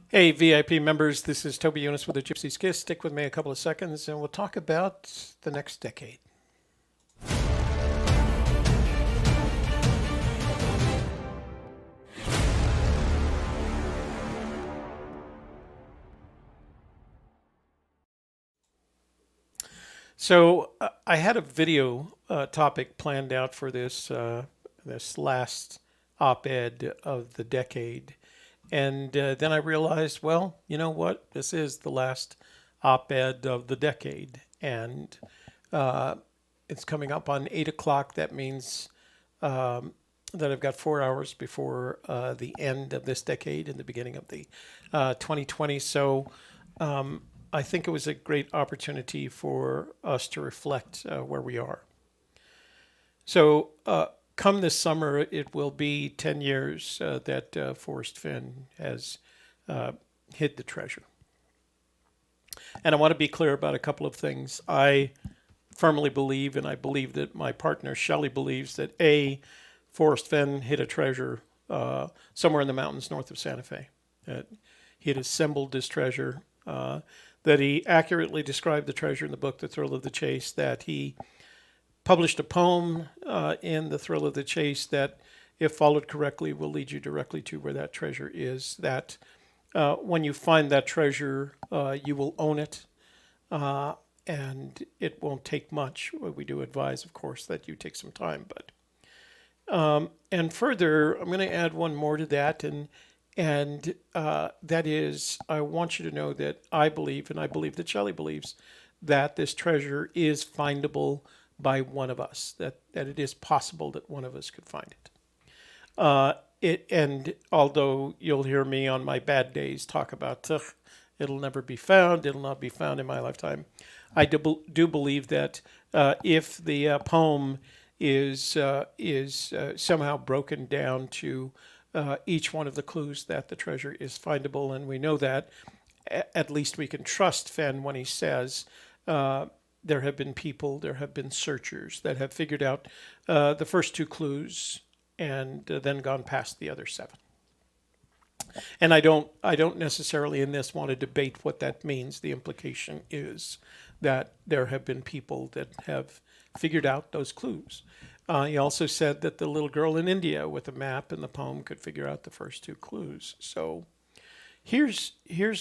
Hey, VIP members, this is Toby Eunice with the Gypsy Kiss. Stick with me a couple of seconds and we'll talk about the next decade. So I had a video topic planned out for this last op-ed of the decade, and then I realized, well, you know what? This is the last op-ed of the decade, and uh, it's coming up on 8 o'clock. That means that I've got 4 hours before the end of this decade and the beginning of the 2020. So I think it was a great opportunity for us to reflect where we are. So, come this summer, it will be 10 years that Forrest Fenn has uh, hid the treasure. And I want to be clear about a couple of things. I firmly believe, and I believe that my partner Shelley believes, that Forrest Fenn hid a treasure somewhere in the mountains north of Santa Fe. That he had assembled this treasure, that he accurately described the treasure in the book, The Thrill of the Chase, that he published a poem in The Thrill of the Chase that, if followed correctly, will lead you directly to where that treasure is. That when you find that treasure, you will own it, and it won't take much. We do advise, of course, that you take some time, but and further, I'm going to add one more to that, and that is, I want you to know that I believe, and I believe that Shelley believes, that this treasure is findable by one of us. That it is possible that one of us could find it. And although you'll hear me on my bad days talk about, it'll never be found, it'll not be found in my lifetime, I do believe that if the poem is somehow broken down to each one of the clues, that the treasure is findable, and we know that. At least we can trust Fenn when he says there have been people, there have been searchers that have figured out the first two clues and then gone past the other seven. And I don't necessarily in this want to debate what that means. The implication is that there have been people that have figured out those clues. He also said that the little girl in India with a map and the poem could figure out the first two clues. So here's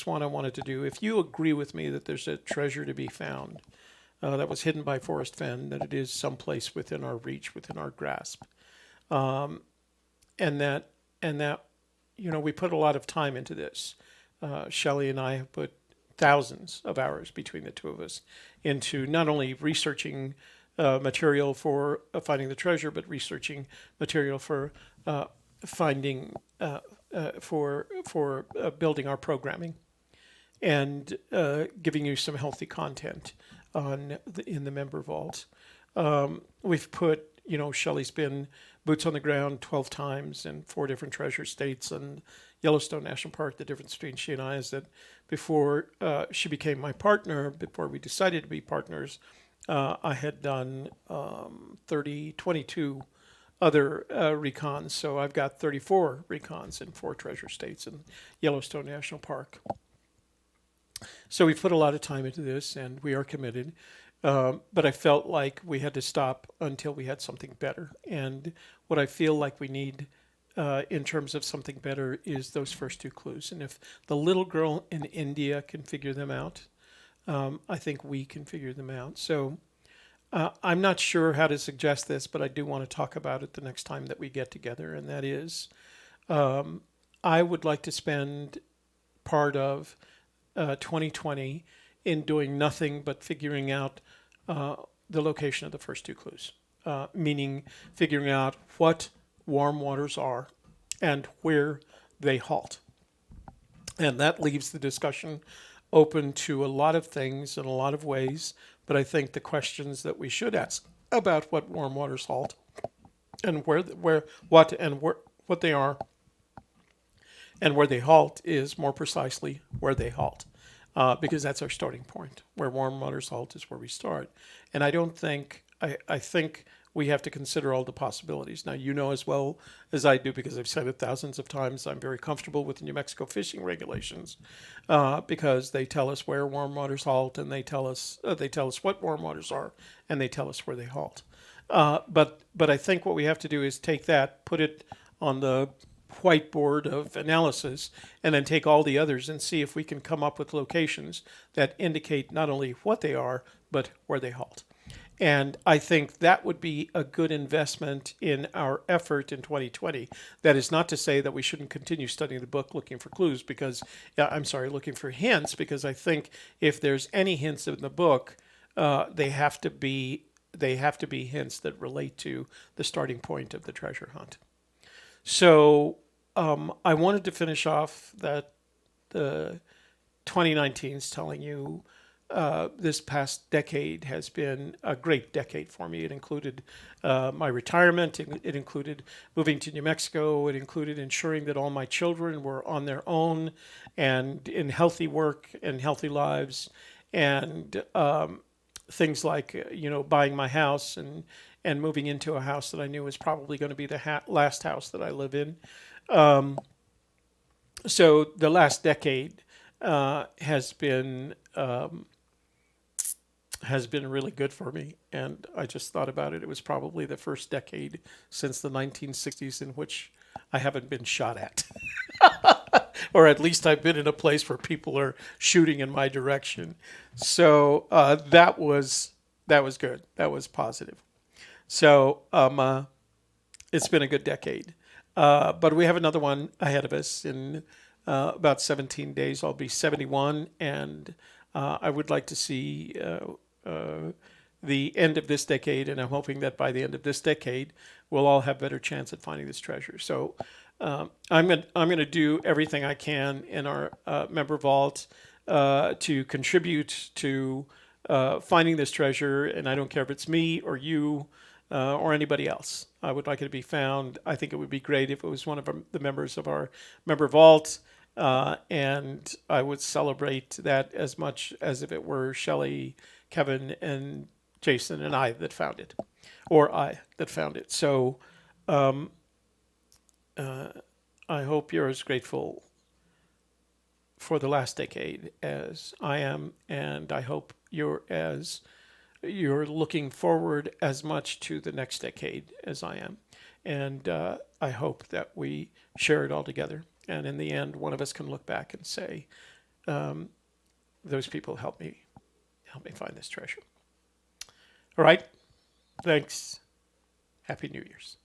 what I wanted to do. If you agree with me that there's a treasure to be found that was hidden by Forrest Fenn, that it is someplace within our reach, within our grasp, and that we put a lot of time into this. Shelley and I have put thousands of hours between the two of us into not only researching material for finding the treasure, but researching material for finding for building our programming and giving you some healthy content in the member vault. We've put, Shelley's been boots on the ground 12 times in 4 different treasure states and Yellowstone National Park. The difference between she and I is that before she became my partner, before we decided to be partners, I had done 22 other recons. So I've got 34 recons in 4 treasure states and Yellowstone National Park. So we've put a lot of time into this and we are committed. But I felt like we had to stop until we had something better. And what I feel like we need in terms of something better is those first two clues. And if the little girl in India can figure them out, I think we can figure them out. So I'm not sure how to suggest this, but I do want to talk about it the next time that we get together. And that is, I would like to spend part of 2020 in doing nothing but figuring out the location of the first two clues, meaning figuring out what warm waters are and where they halt. And that leaves the discussion open to a lot of things in a lot of ways, but I think the questions that we should ask about what warm waters halt and what they are and where they halt is more precisely where they halt. Because that's our starting point. Where warm waters halt is where we start. And I don't think, I think we have to consider all the possibilities. Now, you know as well as I do, because I've said it thousands of times, I'm very comfortable with the New Mexico fishing regulations because they tell us where warm waters halt, and they tell us what warm waters are, and they tell us where they halt. But I think what we have to do is take that, put it on the whiteboard of analysis, and then take all the others and see if we can come up with locations that indicate not only what they are, but where they halt. And I think that would be a good investment in our effort in 2020. That is not to say that we shouldn't continue studying the book looking for clues because, looking for hints, because I think if there's any hints in the book, they have to be hints that relate to the starting point of the treasure hunt. So I wanted to finish off that the 2019 is telling you this past decade has been a great decade for me. It included my retirement. It included moving to New Mexico. It included ensuring that all my children were on their own and in healthy work and healthy lives, and things like buying my house and moving into a house that I knew was probably going to be the last house that I live in. So the last decade has been really good for me, and I just thought about it. It was probably the first decade since the 1960s in which I haven't been shot at, or at least I've been in a place where people are shooting in my direction. So that was good. That was positive. So it's been a good decade. But we have another one ahead of us. In about 17 days, I'll be 71, and I would like to see the end of this decade, and I'm hoping that by the end of this decade, we'll all have better chance at finding this treasure. So I'm going to do everything I can in our member vault to contribute to finding this treasure, and I don't care if it's me or you or anybody else. I would like it to be found. I think it would be great if it was one of the members of our member vault, and I would celebrate that as much as if it were Shelley, Kevin, and Jason and I that found it, or I that found it. So I hope you're as grateful for the last decade as I am, and I hope you're looking forward as much to the next decade as I am. And I hope that we share it all together. And in the end, one of us can look back and say, those people helped me find this treasure. All right. Thanks. Happy New Year's.